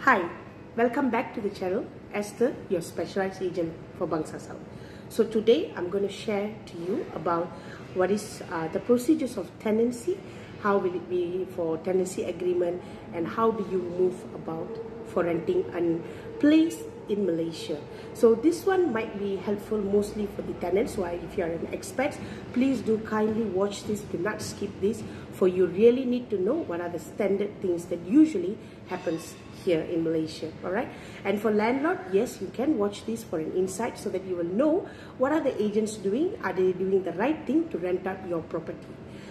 Hi, welcome back to the channel. Esther, your specialized agent for Bangsa South. So today I'm going to share to you about what is the procedures of tenancy, how will it be for tenancy agreement, and how do you move about for renting a place in Malaysia. So this one might be helpful mostly for the tenants. So if you are an expert, please do kindly watch this. Do not skip this, for you really need to know what are the standard things that usually happens here in Malaysia. Alright, and for landlord, yes, you can watch this for an insight so that you will know what are the agents doing. Are they doing the right thing to rent out your property?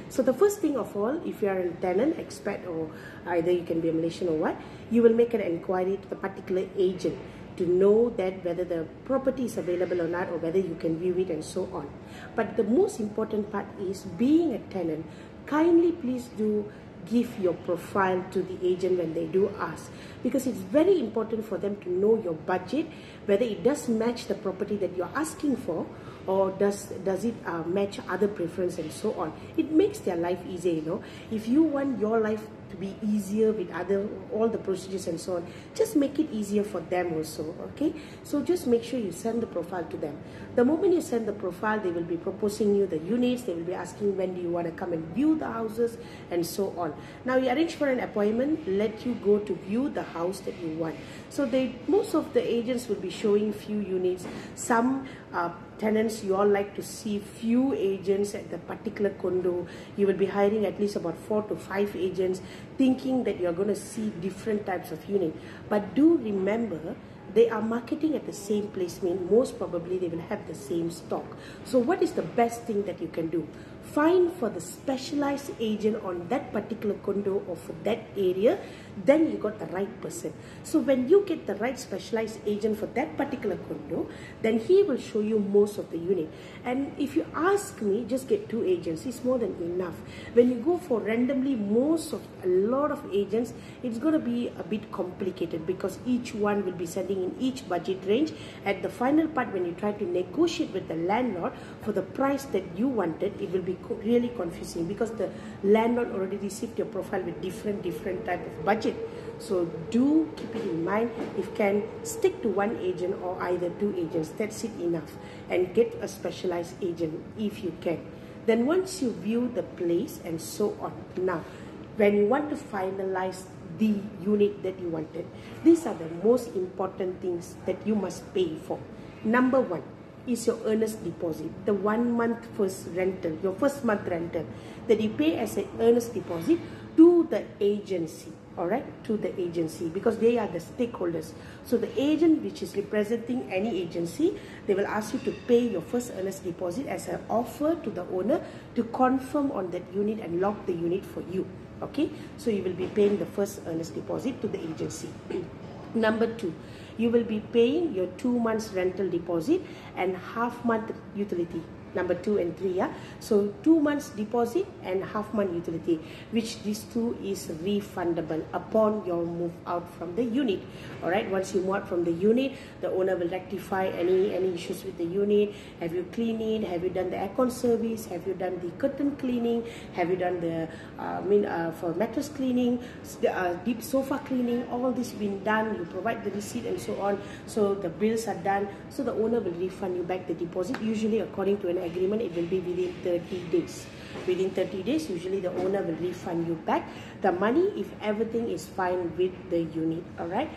So the first thing of all, if you are a tenant, expat, or either you can be a Malaysian or what, you will make an inquiry to the particular agent to know that whether the property is available or not, or whether you can view it and so on. But the most important part is, being a tenant, kindly please do give your profile to the agent when they do ask, because it's very important for them to know your budget, whether it does match the property that you're asking for, or does it match other preference and so on. It makes their life easier, you know. If you want your life to be easier with all the procedures and so on, just make it easier for them also. Okay, so just make sure you send the profile to them. The moment you send the profile, they will be proposing you the units. They will be asking when do you want to come and view the houses and so on. Now you arrange for an appointment, let you go to view the house that you want. So most of the agents will be showing few units. Some tenants, you all like to see few agents at the particular condo. You will be hiring at least about 4 to 5 agents, thinking that you're going to see different types of unit. But do remember, they are marketing at the same place, mean most probably they will have the same stock. So what is the best thing that you can do? Find for the specialized agent on that particular condo or for that area, then you got the right person. So when you get the right specialized agent for that particular condo, then he will show you most of the unit. And if you ask me, just get 2 agents, it's more than enough. When you go for randomly a lot of agents, it's going to be a bit complicated, because each one will be sending in each budget range. At the final part, when you try to negotiate with the landlord for the price that you wanted, it will be really confusing, because the landlord already received your profile with different type of budget. So do keep it in mind. If you can stick to 1 agent or either 2 agents, that's it enough, and get a specialized agent if you can. Then once you view the place and so on, now when you want to finalize the unit that you wanted, these are the most important things that you must pay for. Number 1 is your earnest deposit, the 1 month first rental, your first month rental that you pay as an earnest deposit to the agency. Alright, to the agency, because they are the stakeholders. So the agent which is representing any agency, they will ask you to pay your first earnest deposit as an offer to the owner to confirm on that unit and lock the unit for you. Okay, so you will be paying the first earnest deposit to the agency. Number 2, you will be paying your 2 months rental deposit and half month utility. Number 2 and 3, yeah. So 2 months deposit and half month utility, which these 2 is refundable upon your move out from the unit. All right, once you move out from the unit, the owner will rectify any issues with the unit. Have you cleaned it? Have you done the aircon service? Have you done the curtain cleaning? Have you done the for mattress cleaning, deep sofa cleaning? All this been done. You provide the receipt and so on. So the bills are done. So the owner will refund you back the deposit. Usually, according to an agreement, it will be within 30 days. Within 30 days, usually the owner will refund you back the money if everything is fine with the unit. Alright,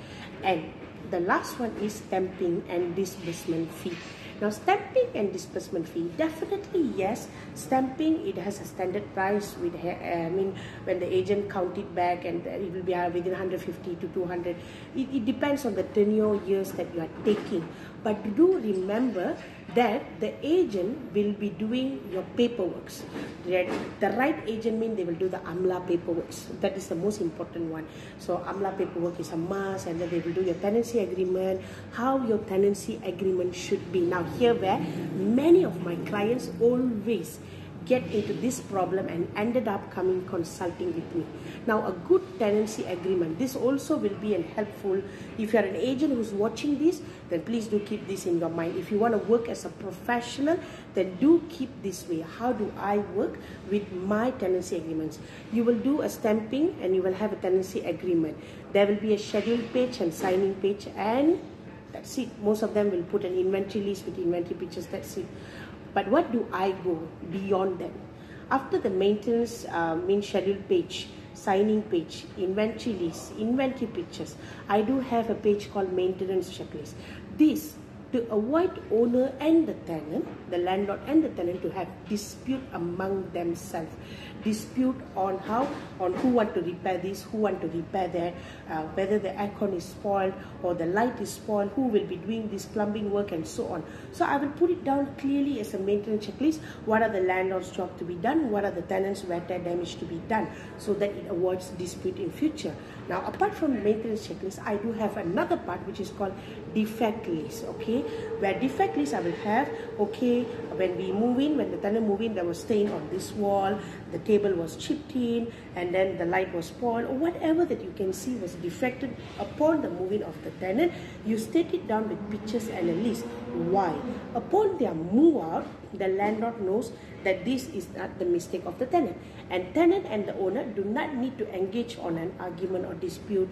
and the last one is stamping and disbursement fee. Now, stamping and disbursement fee, definitely yes. Stamping, it has a standard price with when the agent count it back, and it will be within 150 to 200. It depends on the tenure years that you are taking. But do remember that the agent will be doing your paperwork. The right agent means they will do the AMLA paperwork. That is the most important one. So AMLA paperwork is a must, and then they will do your tenancy agreement, how your tenancy agreement should be. Now here where many of my clients always get into this problem and ended up coming consulting with me. Now, a good tenancy agreement, this also will be helpful. If you are an agent who's watching this, then please do keep this in your mind. If you want to work as a professional, then do keep this way. How do I work with my tenancy agreements? You will do a stamping and you will have a tenancy agreement. There will be a schedule page and signing page, and that's it. Most of them will put an inventory list with inventory pictures. That's it. But what do I go beyond that? After the maintenance main schedule page, signing page, inventory list, inventory pictures, I do have a page called maintenance checklist. This to avoid owner and the tenant, the landlord and the tenant, to have dispute among themselves. Dispute on who want to repair this, who want to repair that, whether the aircon is spoiled or the light is spoiled, who will be doing this plumbing work, and so on. So I will put it down clearly as a maintenance checklist. What are the landlord's job to be done? What are the tenants' wear tear damage to be done? So that it avoids dispute in future. Now, apart from maintenance checklist, I do have another part which is called defect list. Okay, where defect list I will have, okay, when we move in, when the tenant move in, there was stain on this wall, the table was chipped in, and then the light was spoiled, or whatever that you can see was defected upon the moving of the tenant. You state it down with pictures and a list. Why? Upon their move out, the landlord knows that this is not the mistake of the tenant, and tenant and the owner do not need to engage on an argument or dispute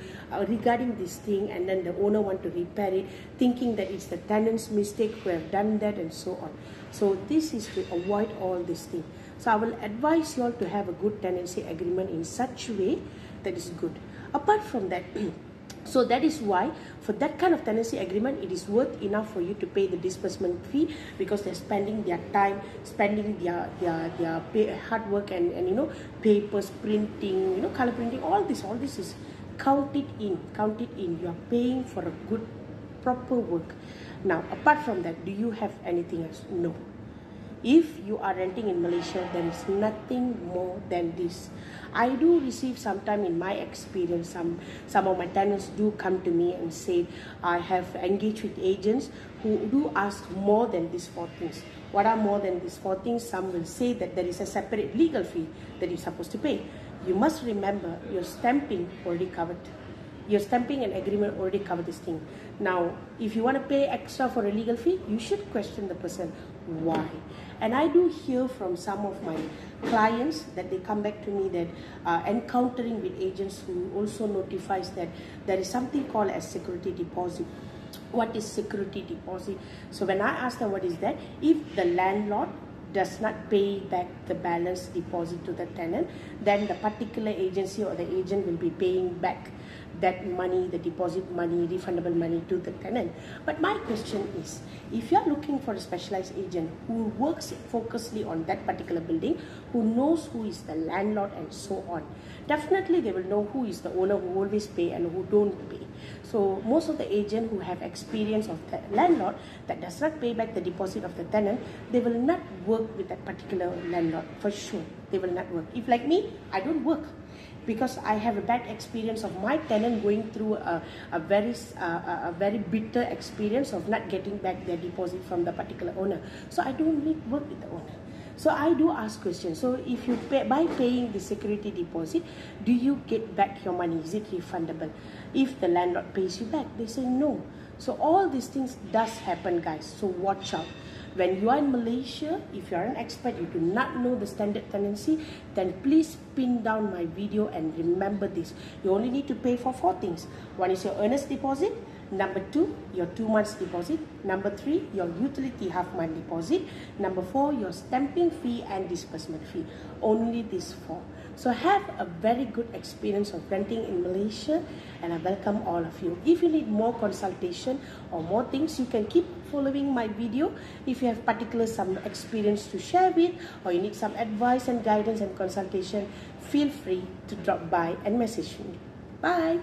regarding this thing, and then the owner want to repair it thinking that it's the tenant's mistake who have done that, and so on. So this is to avoid all these things. So I will advise you all to have a good tenancy agreement in such a way that is good. Apart from that, so that is why for that kind of tenancy agreement, it is worth enough for you to pay the disbursement fee, because they're spending their time, spending their hard work, and you know, papers, printing, you know, color printing, all this is count it in. You are paying for a good, proper work. Now, apart from that, do you have anything else? No. If you are renting in Malaysia, there is nothing more than this. I do receive sometime in my experience, some of my tenants do come to me and say, I have engaged with agents who do ask more than these 4 things. What are more than these 4 things? Some will say that there is a separate legal fee that you're supposed to pay. You must remember, your stamping already covered. Your stamping and agreement already cover this thing. Now, if you want to pay extra for a legal fee, you should question the person. Why? And I do hear from some of my clients that they come back to me that encountering with agents who also notifies that there is something called as security deposit. What is security deposit? So when I ask them what is that, if the landlord does not pay back the balance deposit to the tenant, then the particular agency or the agent will be paying back that money, the deposit money, refundable money to the tenant. But my question is, if you are looking for a specialized agent who works focusedly on that particular building, who knows who is the landlord and so on, definitely they will know who is the owner who always pay and who don't pay. So most of the agents who have experience of the landlord that does not pay back the deposit of the tenant, they will not work with that particular landlord for sure. They will not work. If like me, I don't work, because I have a bad experience of my tenant going through a very bitter experience of not getting back their deposit from the particular owner. So I don't need work with the owner. So I do ask questions. So if you pay, by paying the security deposit, do you get back your money? Is it refundable? If the landlord pays you back, they say no. So all these things does happen, guys. So watch out. When you are in Malaysia, if you are an expert, you do not know the standard tenancy, then please pin down my video and remember this. You only need to pay for 4 things. One is your earnest deposit. Number 2, your 2 months deposit. Number 3, your utility half-month deposit. Number 4, your stamping fee and disbursement fee. Only these 4. So have a very good experience of renting in Malaysia, and I welcome all of you. If you need more consultation or more things, you can keep following my video. If you have some experience to share with, or you need some advice and guidance and consultation, feel free to drop by and message me. Bye!